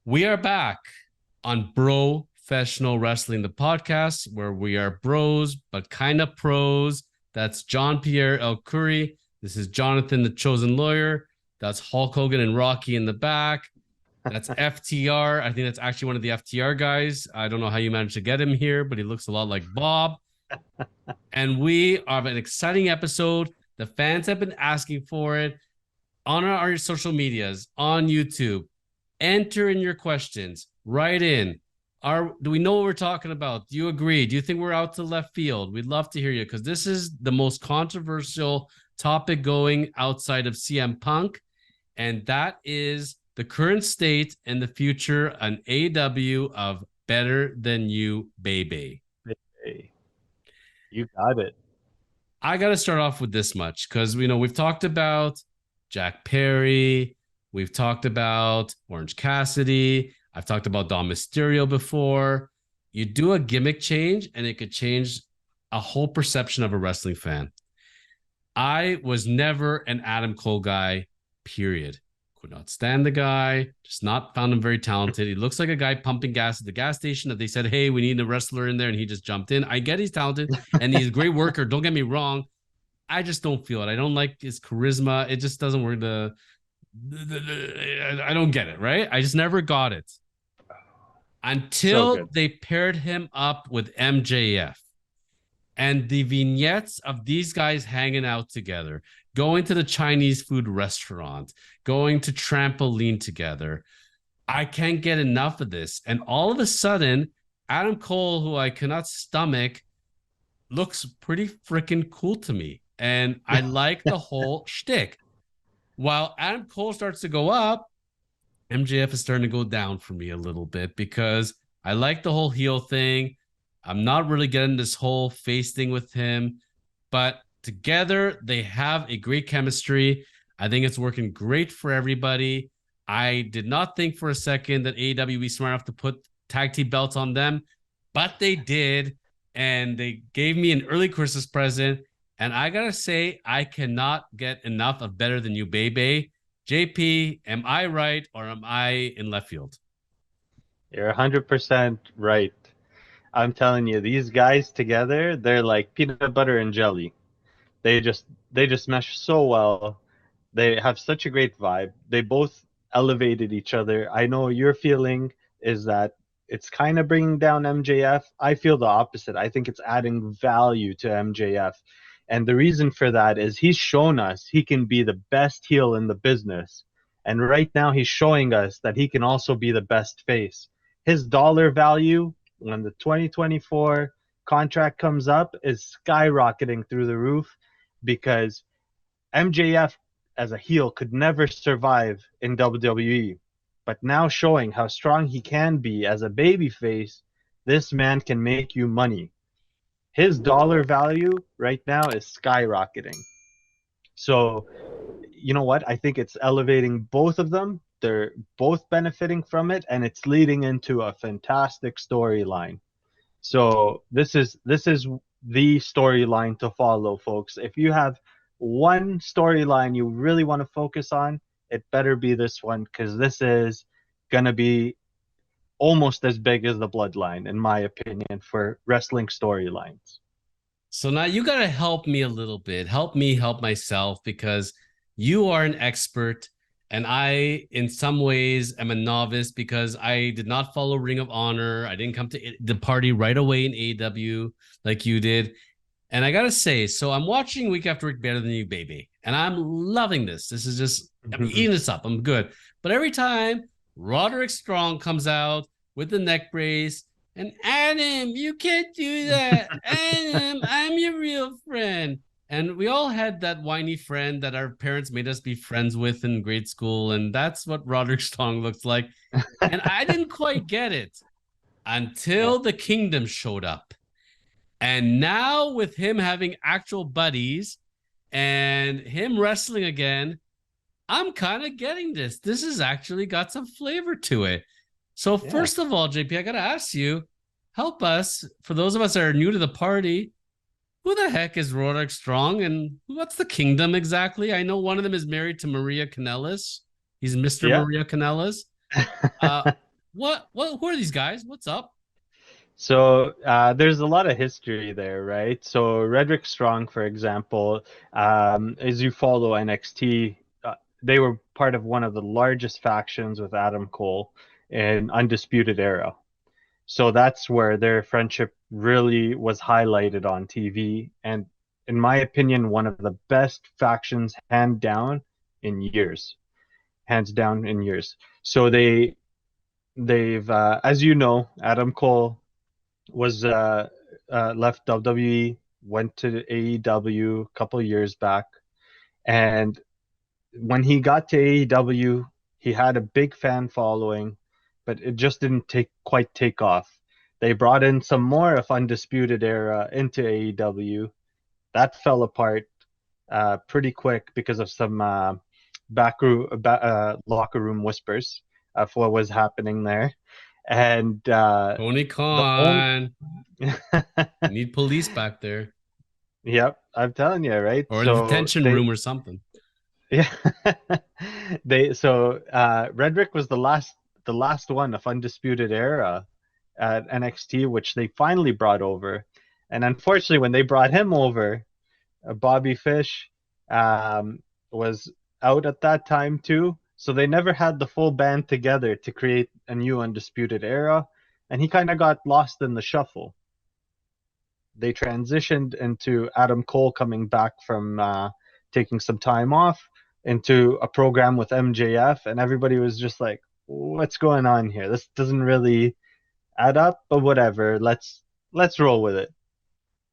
We are back on Professional Wrestling, the podcast where we are bros, but kind of pros. That's John Pierre El Curry. This is Jonathan, the chosen lawyer. That's Hulk Hogan and Rocky in the back. That's FTR. I think that's actually one of the FTR guys. I don't know how you managed to get him here, but he looks a lot like Bob. And we have an exciting episode. The fans have been asking for it on our social medias, on YouTube. Enter in your questions. Write in. Do we know what we're talking about? Do you agree? Do you think we're out to left field? We'd love to hear you because this is the most controversial topic going outside of CM Punk, and that is the current state and the future on AEW of Better Than You, baby. Hey, you got it. I got to start off with this much because we've talked about Jack Perry. We've talked about Orange Cassidy. I've talked about Dom Mysterio before. You do a gimmick change and it could change a whole perception of a wrestling fan. I was never an Adam Cole guy, period. Could not stand the guy. Just not found him very talented. He looks like a guy pumping gas at the gas station that they said, hey, we need a wrestler in there. And he just jumped in. I get he's talented and he's a great worker. Don't get me wrong. I just don't feel it. I don't like his charisma. It just doesn't work. I don't get it, right? I just never got it until they paired him up with MJF. And the vignettes of these guys hanging out together, going to the Chinese food restaurant, going to trampoline together. I can't get enough of this. And all of a sudden, Adam Cole, who I cannot stomach, looks pretty freaking cool to me. And I like the whole shtick. While Adam Cole starts to go up, MJF is starting to go down for me a little bit because I like the whole heel thing. I'm not really getting this whole face thing with him, but together they have a great chemistry. I think it's working great for everybody. I did not think for a second that AEW would be smart enough to put tag team belts on them, but they did, and they gave me an early Christmas present. And I gotta say, I cannot get enough of Better Than You, baby. JP, am I right or am I in left field? You're 100% right. I'm telling you, these guys together, they're like peanut butter and jelly. They just mesh so well. They have such a great vibe. They both elevated each other. I know your feeling is that it's kind of bringing down MJF. I feel the opposite. I think it's adding value to MJF. And the reason for that is he's shown us he can be the best heel in the business. And right now he's showing us that he can also be the best face. His dollar value when the 2024 contract comes up is skyrocketing through the roof because MJF as a heel could never survive in WWE. But now showing how strong he can be as a babyface, this man can make you money. His dollar value right now is skyrocketing. So, you know what? I think it's elevating both of them. They're both benefiting from it, and it's leading into a fantastic storyline. So this is the storyline to follow, folks. If you have one storyline you really want to focus on, it better be this one because this is gonna be almost as big as the Bloodline, in my opinion, for wrestling storylines. So now you got to help me a little bit. Help me help myself because you are an expert and I, in some ways, am a novice because I did not follow Ring of Honor. I didn't come to the party right away in AEW like you did. And I got to say, so I'm watching week after week Better Than You, baby. And I'm loving this. This is just, I'm eating this up. I'm good. But every time Roderick Strong comes out with the neck brace, and Adam, you can't do that. Adam, I'm your real friend. And we all had that whiny friend that our parents made us be friends with in grade school. And that's what Roderick Strong looks like. And I didn't quite get it until the Kingdom showed up. And now with him having actual buddies and him wrestling again, I'm kind of getting this. This has actually got some flavor to it. So first of all, JP, I got to ask you, help us, for those of us that are new to the party, who the heck is Roderick Strong and what's the Kingdom exactly? I know one of them is married to Maria Kanellis. He's Mr. Maria Kanellis. What? Who are these guys? What's up? So there's a lot of history there, right? So Roderick Strong, for example, as you follow NXT, they were part of one of the largest factions with Adam Cole in Undisputed Era. So that's where their friendship really was highlighted on TV. And in my opinion, one of the best factions, hands down in years. So they've as you know, Adam Cole was left WWE, went to AEW a couple of years back, and when he got to AEW, he had a big fan following, but it just didn't quite take off. They brought in some more of Undisputed Era into AEW. That fell apart pretty quick because of some locker room whispers of what was happening there. And Tony the only Khan. We need police back there, Yep, I'm telling you, right? or a detention room or something. Yeah, Redrick was the last one of Undisputed Era at NXT, which they finally brought over. And unfortunately, when they brought him over, Bobby Fish was out at that time too. So they never had the full band together to create a new Undisputed Era, and he kind of got lost in the shuffle. They transitioned into Adam Cole coming back from taking some time off into a program with MJF, and everybody was just like, "What's going on here? This doesn't really add up, but whatever. Let's roll with it."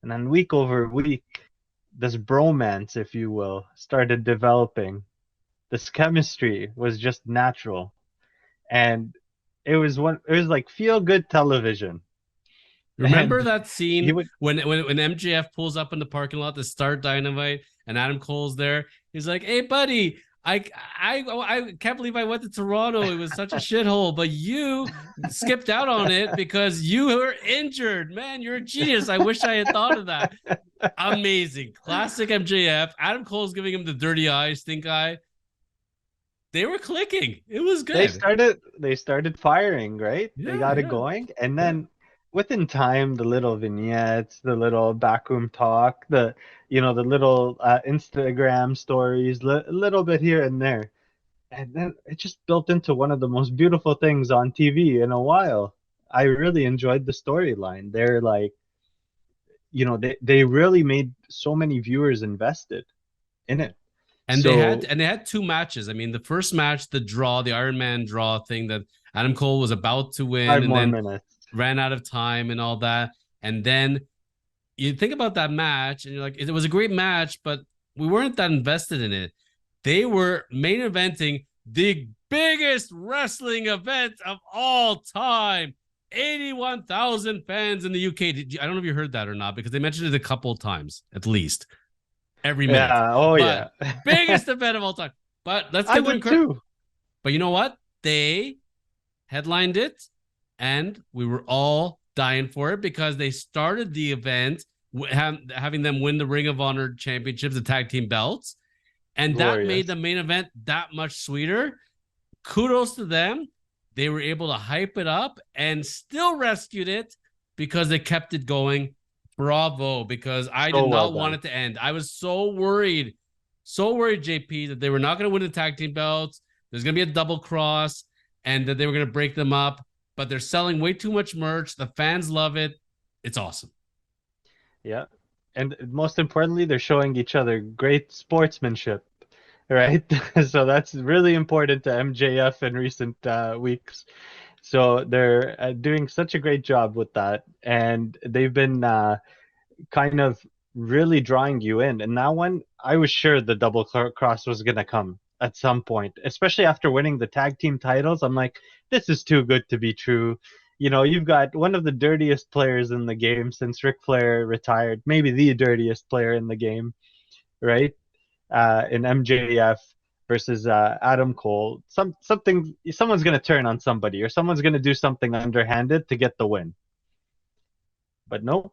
And then week over week, this bromance, if you will, started developing. This chemistry was just natural, and it was like feel good television. Remember And that he scene would when MJF pulls up in the parking lot to start Dynamite and Adam Cole's there? He's like, "Hey, buddy, I can't believe I went to Toronto. It was such a shithole, but you skipped out on it because you were injured. Man, you're a genius. I wish I had thought of that. Amazing, classic MJF. Adam Cole's giving him the dirty eye, stink eye. They were clicking. It was good. they started firing, right? They Yeah, got it yeah, going, and yeah. then within time, the little vignettes, the little backroom talk, the little Instagram stories, a little bit here and there, and then it just built into one of the most beautiful things on TV in a while. I really enjoyed the storyline. They're like, they really made so many viewers invested in it. So And they had two matches. I mean, the first match, the draw, the Iron Man draw thing that Adam Cole was about to win five and more then minutes. ran out of time and all that. And then you think about that match and you're like, it was a great match, but we weren't that invested in it. They were main eventing the biggest wrestling event of all time. 81,000 fans in the UK. I don't know if you heard that or not because they mentioned it a couple of times at least every minute. Yeah. Oh But yeah. biggest event of all time. But let's I give them did credit. too. But you know what? They headlined it, and we were all dying for it because they started the event having them win the Ring of Honor championships, the tag team belts, and that made the Glorious. main event that much sweeter. Kudos to them. They were able to hype it up and still rescued it because they kept it going. Bravo, because I did So well not want done. it to end. I was so worried, JP, that they were not going to win the tag team belts. There's going to be a double cross and that they were going to break them up, but they're selling way too much merch. The fans love it. It's awesome. Yeah. And most importantly, they're showing each other great sportsmanship, right? So that's really important to MJF in recent weeks. So they're doing such a great job with that, and they've been kind of really drawing you in. And that one, I was sure the double cross was gonna come at some point, especially after winning the tag team titles. I'm like, this is too good to be true. You've got one of the dirtiest players in the game since Ric Flair retired, maybe the dirtiest player in the game, right? In MJF versus Adam Cole. Someone's gonna turn on somebody, or someone's gonna do something underhanded to get the win. But no,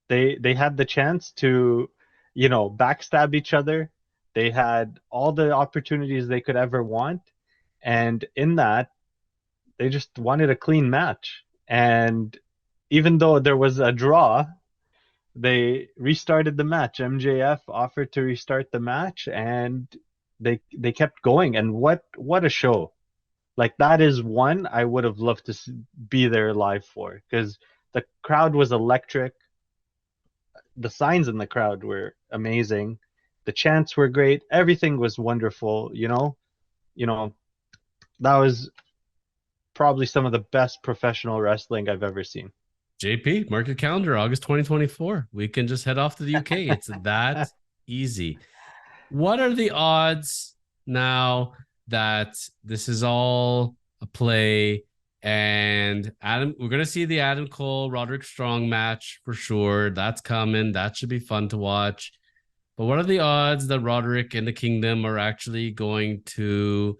they had the chance to, backstab each other. They had all the opportunities they could ever want, and in that, they just wanted a clean match. And even though there was a draw, they restarted the match. MJF offered to restart the match, and they kept going. And what a show! Like that is one I would have loved to be there live for, because the crowd was electric. The signs in the crowd were amazing. The chants were great. Everything was wonderful. You know that was probably some of the best professional wrestling I've ever seen. JP, mark your calendar, August 2024. We can just head off to the UK. It's that easy. What are the odds now that this is all a play and we're going to see the Adam Cole Roderick Strong match for sure. That's coming. That should be fun to watch. But what are the odds that Roderick and the Kingdom are actually going to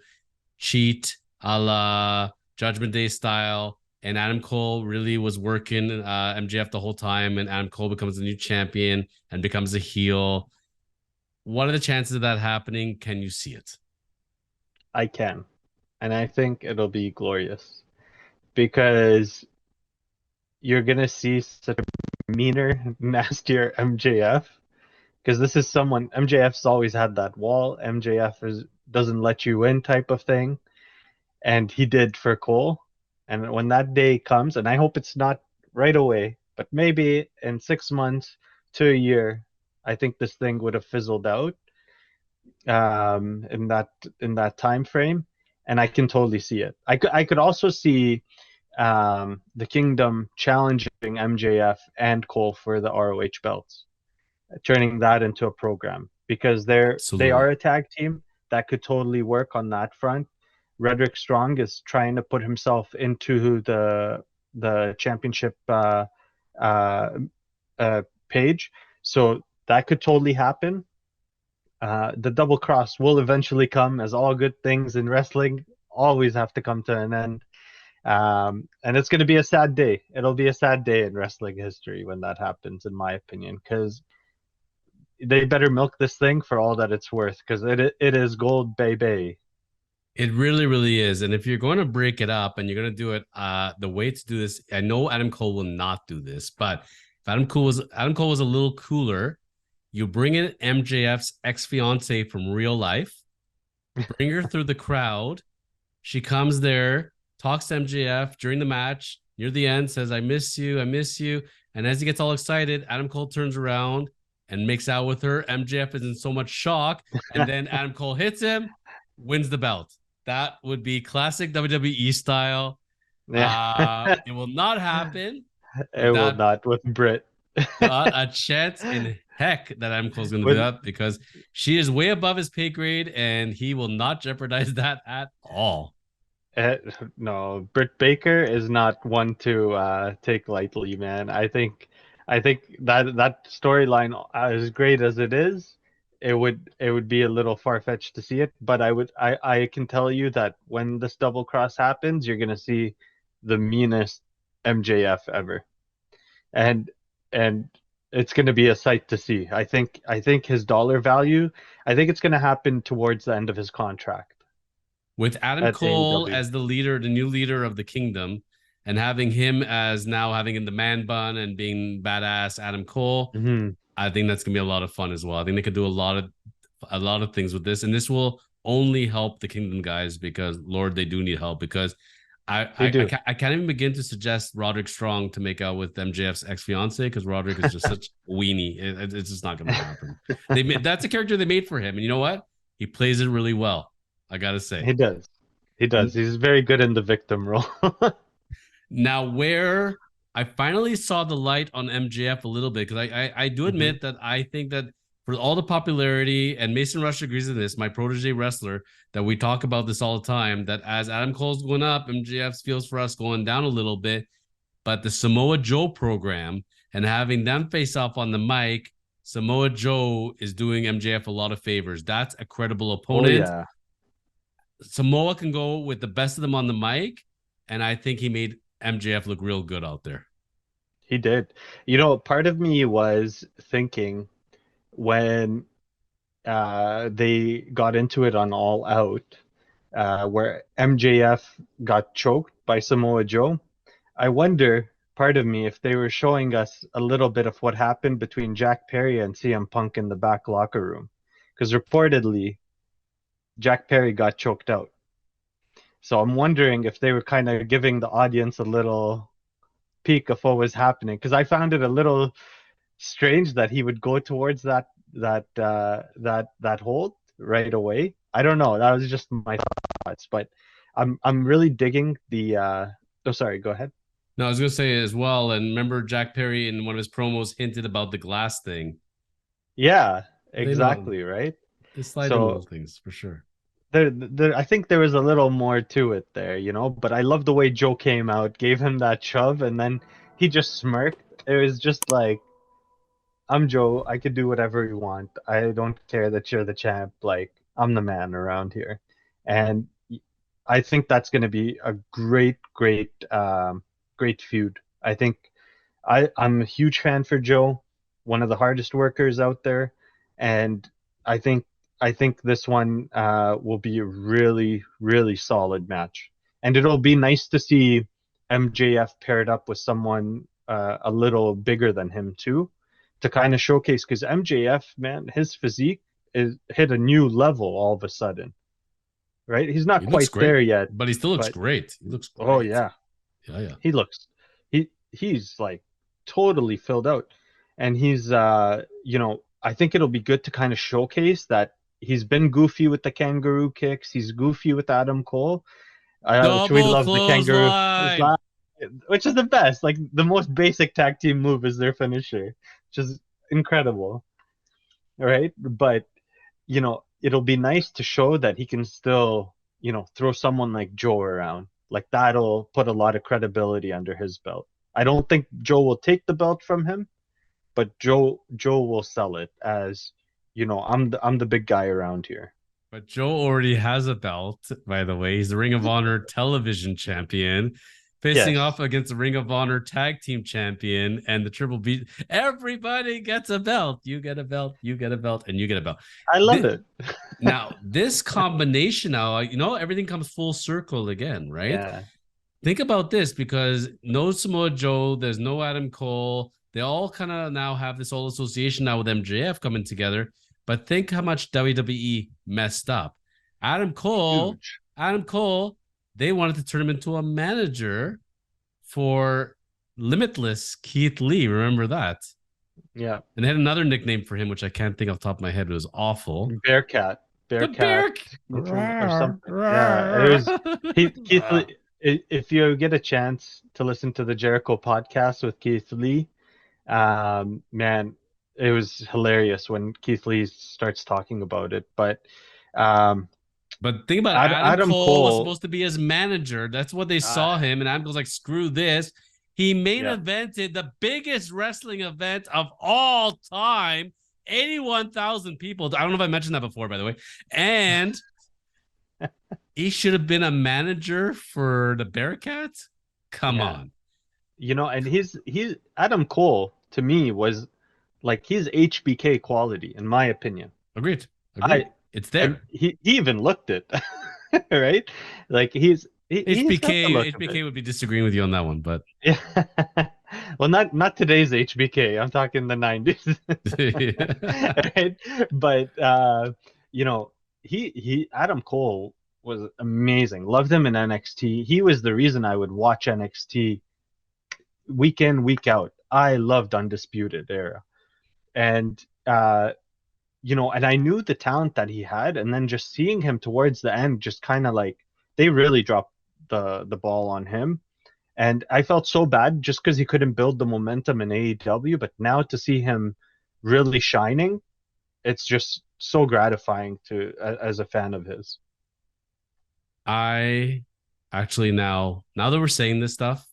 cheat a la Judgment Day style? And Adam Cole really was working MJF the whole time, and Adam Cole becomes the new champion and becomes a heel. What are the chances of that happening? Can you see it? I can. And I think it'll be glorious because you're going to see such a meaner, nastier MJF, because this is someone MJF's always had that wall. Doesn't let you in type of thing. And he did for Cole. And when that day comes, and I hope it's not right away, but maybe in 6 months to a year, I think this thing would have fizzled out in that time frame, and I can totally see it. I could also see the Kingdom challenging MJF and Cole for the ROH belts, turning that into a program, because they Absolutely. are a tag team that could totally work on that front. Roderick Strong is trying to put himself into the championship uh, page, so that could totally happen. The double cross will eventually come, as all good things in wrestling always have to come to an end. And it's going to be a sad day. It'll be a sad day in wrestling history when that happens, in my opinion, because they better milk this thing for all that it's worth, because it is gold, baby. It really, really is. And if you're going to break it up and you're going to do it, the way to do this, I know Adam Cole will not do this, but if Adam Cole was a little cooler, you bring in MJF's ex fiance from real life, bring her through the crowd. She comes there, talks to MJF during the match, near the end, says, I miss you, I miss you. And as he gets all excited, Adam Cole turns around and makes out with her. MJF is in so much shock. And then Adam Cole hits him, wins the belt. That would be classic WWE style. Yeah, It will not happen, it but will that not with Brit. not a chance in heck that Adam Cole's going to do With that, because she is way above his pay grade and he will not jeopardize that at all. uh, no, Britt Baker is not one to take lightly, man. I think that storyline, as great as it is, it would be a little far fetched to see it. But I can tell you that when this double cross happens, you're gonna see the meanest MJF ever, and and it's gonna be a sight to see. I think his dollar value. I think it's gonna happen towards the end of his contract With Adam at Cole AEW. as the leader, the new leader of the kingdom, and having him as now having in the man bun and being badass Adam Cole, Hmm. I think that's gonna be a lot of fun as well. I think they could do a lot of things with this, and this will only help the Kingdom guys because Lord, they do need help. Because I They I, I, do. can't, I can't even begin to suggest Roderick Strong to make out with MJF's ex fiance, because Roderick is just such a weenie. It's just not gonna happen. That's a character they made for him, and you know what? He plays it really well. I gotta say. He does. He does. He's very good in the victim role. Now, where I finally saw the light on MJF a little bit, because I do Hmm. admit that I think that for all the popularity, and Mason Rush agrees with this, my protege wrestler, that we talk about this all the time, that as Adam Cole's going up, MJF feels for us going down a little bit. But the Samoa Joe program and having them face off on the mic, Samoa Joe is doing MJF a lot of favors. That's a credible Oh opponent. yeah, Samoa can go with the best of them on the mic, and I think he made MJF look real good out there. he did. Part of me was thinking when they got into it on All Out, where MJF got choked by Samoa Joe. I wonder, part of me, if they were showing us a little bit of what happened between Jack Perry and CM Punk in the back locker room. Because reportedly, Jack Perry got choked out. So I'm wondering if they were kind of giving the audience a little peek of what was happening. Because I found it a little strange that he would go towards that hold right away. I don't know. That was just my thoughts, but I'm really digging the. Oh, sorry. Go ahead. No, I was gonna say as well, and remember Jack Perry in one of his promos hinted about the glass thing. Yeah, They know exactly. Right. they slide in little So things for sure. I think there was a little more to it there, But I love the way Joe came out, gave him that shove, and then he just smirked. It was just like, I'm Joe. I could do whatever you want. I don't care that you're the champ. Like, I'm the man around here. And I think that's going to be a great feud. I think I'm a huge fan for Joe, one of the hardest workers out there, and I think I think this one will be a really really solid match, and it'll be nice to see MJF paired up with someone a little bigger than him too, to kind of showcase, because MJF, man, his physique is hit a new level all of a sudden, right? He's not He looks quite great, there yet, but he still looks but great. He looks oh great. yeah, Yeah, yeah. he looks he's like totally filled out, and he's I think it'll be good to kind of showcase that he's been goofy with the kangaroo kicks, he's goofy with Adam Cole, which we Double love the kangaroo clothesline. slap, which is the best, like the most basic tag team move is their finisher, which is incredible, right? But it'll be nice to show that he can still, throw someone like Joe around. Like, that'll put a lot of credibility under his belt. I don't think Joe will take the belt from him, but Joe will sell it as, I'm the big guy around here. But Joe already has a belt, by the way. He's the Ring of Honor television champion, facing off Yes, against the Ring of Honor tag team champion and the Triple B. Everybody gets a belt. You get a belt, you get a belt, and you get a belt. I love it. Now, this combination now, everything comes full circle again, right? Yeah, Think about this, because no Samoa Joe, there's no Adam Cole. They all kind of now have this whole association now with MJF coming together. But think how much WWE messed up. Adam Cole, huge. Adam Cole, they wanted to turn him into a manager for Limitless Keith Lee. Remember that? Yeah, And they had another nickname for him, which I can't think off the top of my head. It was awful. Bearcat, The bear. or something. Yeah, it was Keith Lee. If you get a chance to listen to the Jericho podcast with Keith Lee, man, it was hilarious when Keith Lee starts talking about it. But But think about it. Adam Adam Cole was Cole, supposed to be his manager. That's what they uh, saw him. And Adam Cole's like, screw this. He main yeah, evented the biggest wrestling event of all time. 81,000 people. I don't know if I mentioned that before, by the way. And he should have been a manager for the Bearcats. Come yeah, on. and he's Adam Cole to me was like his HBK quality, in my opinion. Agreed. Agreed. I It's and there. he even looked it, right? Like he's got the HBK look of HBK it. would be disagreeing with you on that one, but Yeah. Well, not today's HBK. I'm talking the 90s. Right? But he Adam Cole was amazing. Loved him in NXT. He was the reason I would watch NXT week in, week out. I loved Undisputed Era. And and I knew the talent that he had, and then just seeing him towards the end, just kind of like they really dropped the ball on him, and I felt so bad just because he couldn't build the momentum in AEW. But now to see him really shining, it's just so gratifying as a fan of his. I actually now that we're saying this stuff,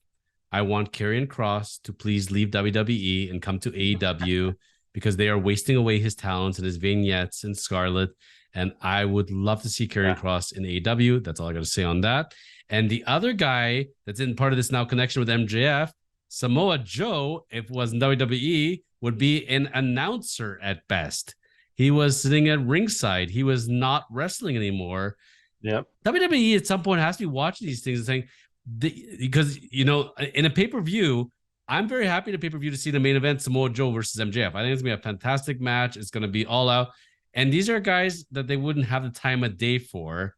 I want Karrion Kross to please leave WWE and come to AEW because they are wasting away his talents and his vignettes and Scarlet. And I would love to see Karrion Kross in AEW. That's all I got to say on that. And the other guy that's in part of this now connection with MJF, Samoa Joe, if it wasn't WWE, would be an announcer at best. He was sitting at ringside. He was not wrestling anymore. Yep. WWE at some point has to be watching these things and saying, because in a pay-per-view, I'm very happy to pay-per-view to see the main event, Samoa Joe versus MJF. I think it's gonna be a fantastic match. It's gonna be all out, and these are guys that they wouldn't have the time of day for.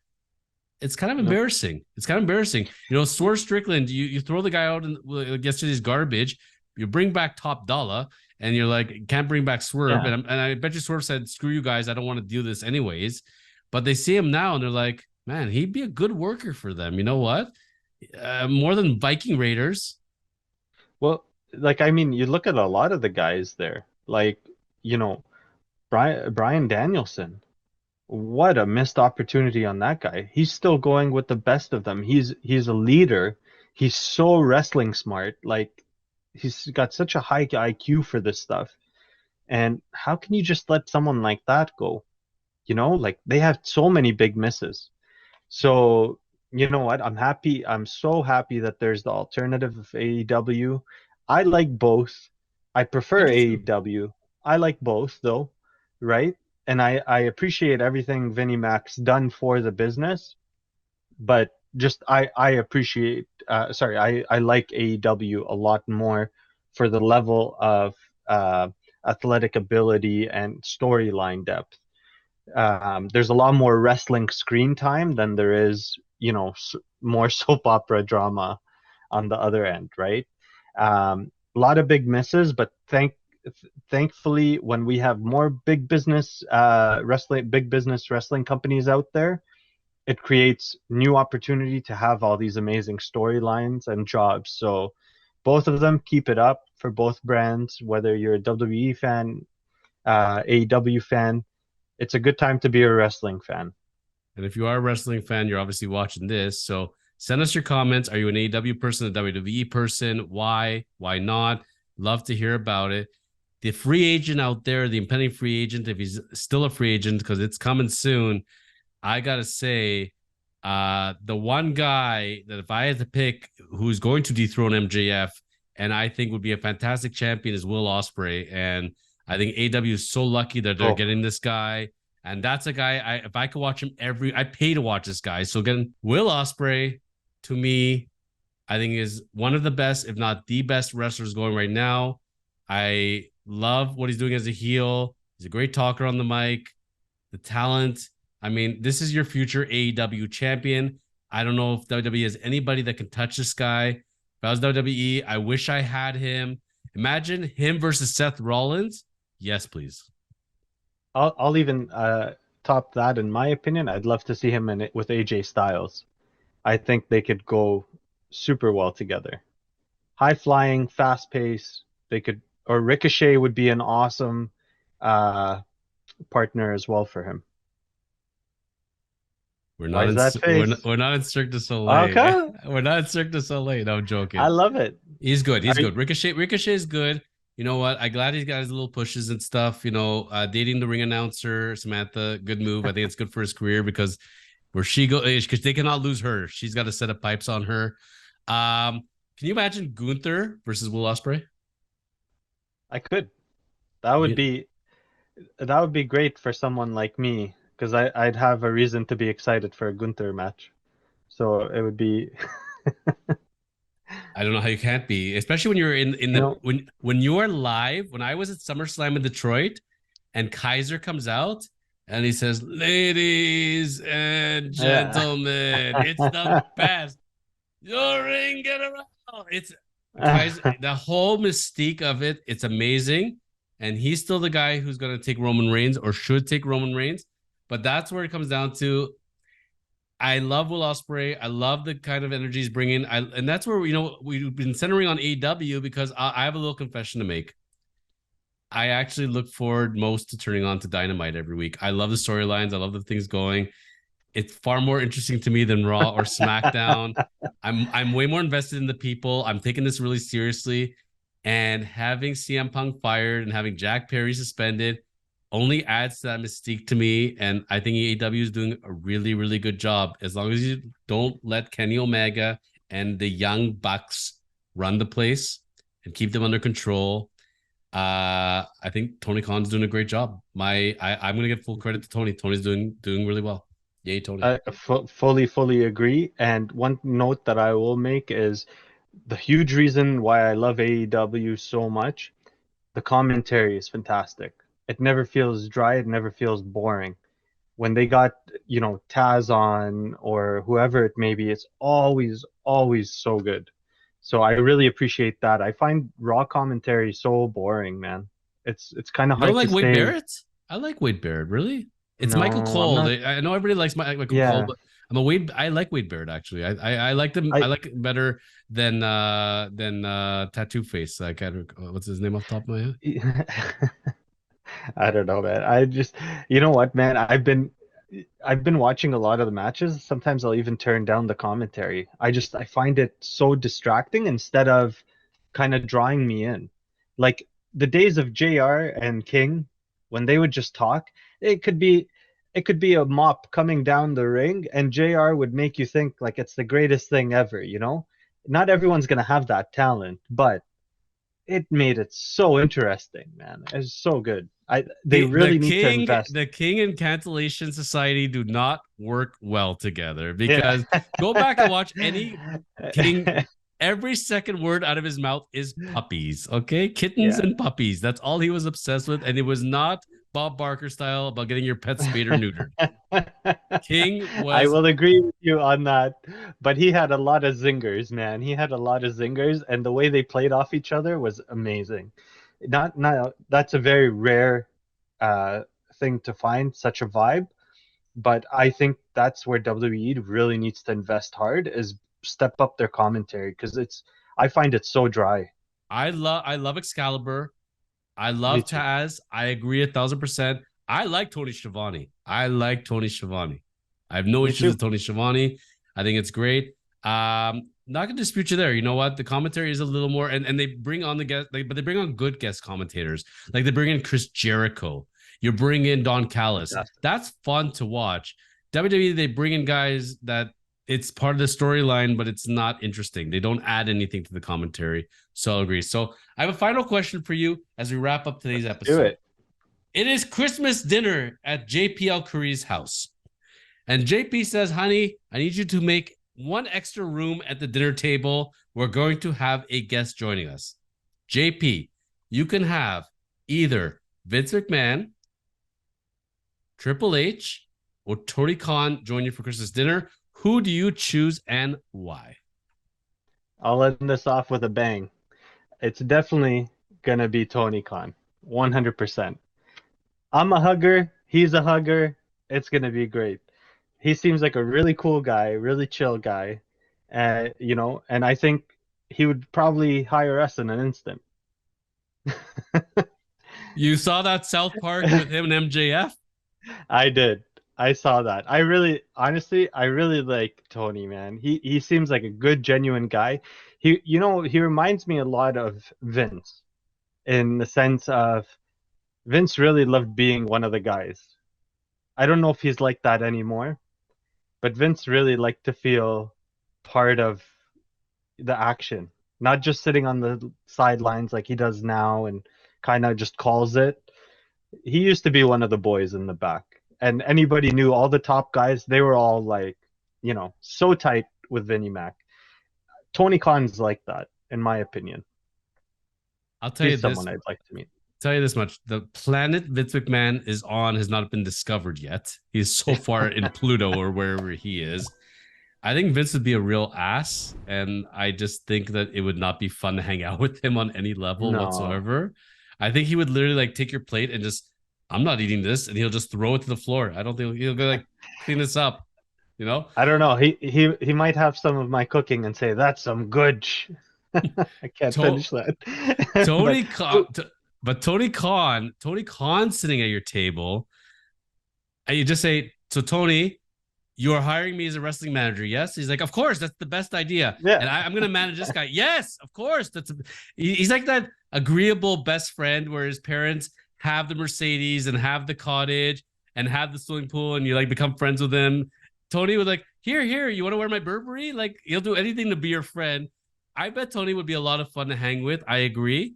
It's kind of Nope. embarrassing. It's kind of embarrassing. Swerve Strickland, you throw the guy out and gets to his garbage. You bring back Top Dollar, and you're like, can't bring back Swerve. Yeah. And I bet you Swerve said, screw you guys. I don't want to do this anyways. But they see him now and they're like, man, he'd be a good worker for them. You know what? More than Viking Raiders. Well, like I mean, you look at a lot of the guys there, like you know, Brian Danielson. What a missed opportunity on that guy. He's still going with the best of them. He's a leader. He's so wrestling smart. Like he's got such a high IQ for this stuff. And how can you just let someone like that go? Like they have so many big misses. So, you know what? I'm happy. I'm so happy that there's the alternative of AEW. I like both. I I prefer do too. AEW. I like both though, right? And I appreciate everything Vinnie Mac's done for the business, but just I appreciate sorry, I like AEW a lot more for the level of athletic ability and storyline depth. There's a lot more wrestling screen time than there is, more soap opera drama on the other end, right? A lot of big misses, but thankfully, when we have more big business wrestling companies out there, it creates new opportunity to have all these amazing storylines and jobs. So both of them, keep it up for both brands, whether you're a WWE fan, AEW fan. It's a good time to be a wrestling fan. And if you are a wrestling fan, you're obviously watching this. So send us your comments. Are you an AEW person, a WWE person? Why? Why not? Love to hear about it. The free agent out there, the impending free agent, if he's still a free agent, because it's coming soon, I gotta say, the one guy that if I had to pick who's going to dethrone MJF and I think would be a fantastic champion is Will Ospreay. And I think AW is so lucky that they're Oh, getting this guy. And that's a guy if I could watch him I pay to watch this guy. So again, Will Ospreay to me, I think is one of the best, if not the best wrestlers going right now. I love what he's doing as a heel. He's a great talker on the mic, the talent. I mean, this is your future AEW champion. I don't know if WWE has anybody that can touch this guy. If I was WWE, I wish I had him. Imagine him versus Seth Rollins. Yes, please. I'll even top that in my opinion. I'd love to see him in it with AJ Styles. I think they could go super well together. High flying, fast pace. They could, or Ricochet would be an awesome uh, partner as well for him. We're Why not is in that face? we're not in Cirque du Soleil. Okay, We're not in Cirque du Soleil. No, I'm I joking. love it. He's good. Are He's you, good. Ricochet is good. You know what? I'm glad he's got his little pushes and stuff. Dating the ring announcer Samantha, good move. I think it's good for his career because where she goes, because they cannot lose her. She's got a set of pipes on her. Can you imagine Gunther versus Will Ospreay? I could. That would You, be that would be great for someone like me because I'd have a reason to be excited for a Gunther match. So it would be, I don't know how you can't be, especially when you're in you the know, when you are live. When I was at SummerSlam in Detroit, and Kaiser comes out and he says, "Ladies and yeah. gentlemen, it's the best. Your ring get around." It's Kaiser. The whole mystique of it. It's amazing, and he's still the guy who's going to take Roman Reigns or should take Roman Reigns. But that's where it comes down to. I love Will Ospreay. I love the kind of energy he's bringing. And that's where we've been centering on AEW because I have a little confession to make. I actually look forward most to turning on to Dynamite every week. I love the storylines. I love the things going. It's far more interesting to me than Raw or SmackDown. I'm way more invested in the people. I'm taking this really seriously, and having CM Punk fired and having Jack Perry suspended only adds to that mystique to me. And I think AEW is doing a really, really good job. As long as you don't let Kenny Omega and the Young Bucks run the place and keep them under control. I think Tony Khan's doing a great job. I'm gonna give full credit to Tony. Tony's doing really well. Yay, Tony. Fully agree. And one note that I will make is the huge reason why I love AEW so much. The commentary is fantastic. It never feels dry. It never feels boring. When they got, Taz on or whoever it may be, it's always so good. So I really appreciate that. I find Raw commentary so boring, man. It's kind of You don't hard to like Wade stay. Barrett? I like Wade Barrett. Really? It's Michael No, I'm Cole. not. I know everybody likes Michael Cole, Yeah, but I like Wade Barrett actually. I like them. I I like it better than Tattoo Face. I can't. What's his name off the top of my head? I don't know, man. You know what, man? I've been watching a lot of the matches. Sometimes I'll even turn down the commentary. I find it so distracting instead of kind of drawing me in. Like the days of JR and King, when they would just talk, it could be it could be a mop coming down the ring, and JR would make you think like it's the greatest thing ever, you know? Not everyone's gonna have that talent, but it made it so interesting, man. It's so good. They really need to invest. The king and cancellation society do not work well together Yeah. because go back and watch any king. Every second word out of his mouth is puppies. Okay, kittens Yeah. and puppies. That's all he was obsessed with, and it was not Bob Barker style about getting your pet spayed or neutered. King I was will agree with you on that. But he had a lot of zingers, man. He had a lot of zingers, and the way they played off each other was amazing. Not that's a very rare uh thing to find, such a vibe. But I think that's where WWE really needs to invest hard is step up their commentary because I find it so dry. I love Excalibur. I Me love too. Taz. I agree 1,000%. I like Tony Schiavone. I like Tony Schiavone. I have no Me issues too. with Tony Schiavone. I think it's great. Not gonna dispute you there. You know what? The commentary is a little more, and they bring on the guest, but they bring on good guest commentators. Like they bring in Chris Jericho. You bring in Don Callis. Fantastic. That's fun to watch. WWE, they bring in guys that it's part of the storyline, but it's not interesting. They don't add anything to the commentary. So I'll agree. So I have a final question for you as we wrap up today's Do episode. it. It is Christmas dinner at JPL Curry's house. And JP says, honey, I need you to make one extra room at the dinner table. We're going to have a guest joining us. JP, you can have either Vince McMahon, Triple H, or Tony Khan join you for Christmas dinner. Who do you choose and why? I'll end this off with a bang. It's definitely gonna be Tony Khan. 100%. I'm a hugger. He's a hugger. It's gonna be great. He seems like a really cool guy, really chill guy. And I think he would probably hire us in an instant. You saw that South Park with him and MJF? I did. I saw that. Honestly, I really like Tony, man. He seems like a good, genuine guy. He reminds me a lot of Vince in the sense of Vince really loved being one of the guys. I don't know if he's like that anymore, but Vince really liked to feel part of the action, not just sitting on the sidelines like he does now and kind of just calls it. He used to be one of the boys in the back, and anybody knew all the top guys. They were all like, so tight with Vinnie Mac. Tony Khan's like that, in my opinion. I'll tell you He's this someone I'd like to meet. tell you this much. The planet Vince McMahon is on has not been discovered yet. He's so far in Pluto or wherever he is. I think Vince would be a real ass, and I just think that it would not be fun to hang out with him on any level No, whatsoever. I think he would literally like take your plate and just, I'm not eating this, and he'll just throw it to the floor. I don't think he'll go like clean this up, you know? I don't know. He might have some of my cooking and say that's some good. I can't To- finish that. but Tony Khan, but Tony Khan sitting at your table, and you just say, "So Tony, you are hiring me as a wrestling manager, yes?" He's like, "Of course, that's the best idea, yeah, and I'm going to manage this guy." Yes, of course. He's like that agreeable best friend where his parents have the Mercedes and have the cottage and have the swimming pool, and you like become friends with him. Tony was like, "Here, you want to wear my Burberry?" Like he'll do anything to be your friend. I bet Tony would be a lot of fun to hang with. I agree,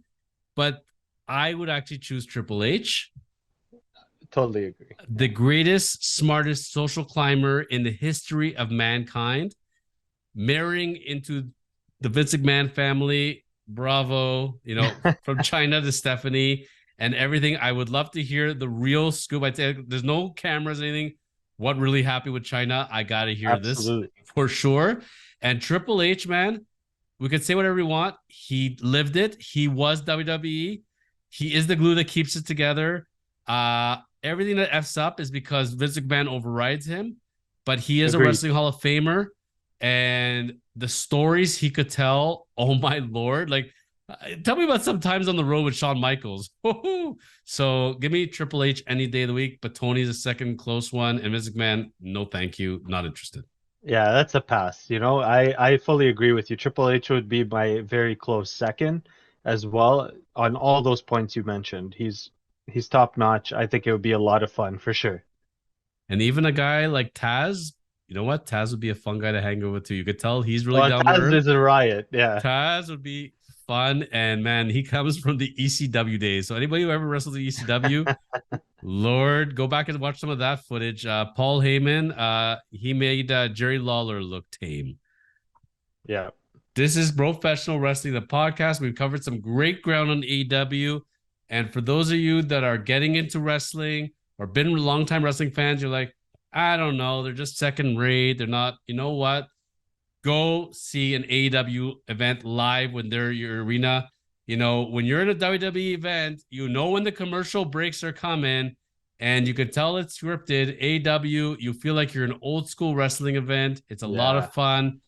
but I would actually choose Triple H. totally agree. The greatest, smartest social climber in the history of mankind, marrying into the Vince McMahon family. Bravo, from China to Stephanie and everything. I would love to hear the real scoop. I say there's no cameras or anything. What really happened with China? I gotta hear this Absolutely. for sure. And Triple H, man, we could say whatever we want. He lived it. He was WWE. He is the glue that keeps it together. Everything that F's up is because Vince McMahon overrides him, but he is Agreed. a wrestling Hall of Famer. And the stories he could tell, oh my Lord. Like, tell me about some times on the road with Shawn Michaels. So give me Triple H any day of the week, but Tony's a second close one. And Vince McMahon, no thank you. Not interested. Yeah, that's a pass. I fully agree with you. Triple H would be my very close second as well on all those points you mentioned. He's top notch. I think it would be a lot of fun for sure. And even a guy like Taz, you know what? Taz would be a fun guy to hang out with too. You could tell he's really down to Taz earth. is a riot. Yeah. Taz would be fun. And man, he comes from the ECW days. So anybody who ever wrestled the ECW, Lord, go back and watch some of that footage. Paul Heyman, he made Jerry Lawler look tame. Yeah. This is Professional Wrestling, the podcast. We've covered some great ground on AEW. And for those of you that are getting into wrestling or been longtime wrestling fans, you're like, I don't know, they're just second rate. They're not, you know what? Go see an AEW event live when they're your arena. When you're in a WWE event, when the commercial breaks are coming and you can tell it's scripted. AEW, you feel like you're an old school wrestling event. It's a lot of fun,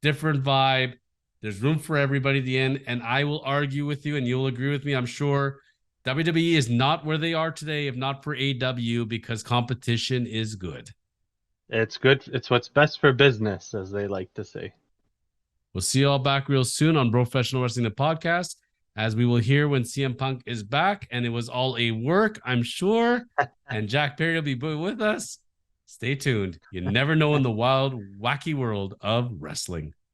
different vibe. There's room for everybody at the end. And I will argue with you and you'll agree with me, I'm sure. WWE is not where they are today if not for AEW because competition is good. It's good. It's what's best for business, as they like to say. We'll see you all back real soon on Professional Wrestling, the podcast, as we will hear when CM Punk is back. And it was all a work, I'm sure. And Jack Perry will be with us. Stay tuned. You never know in the wild, wacky world of wrestling.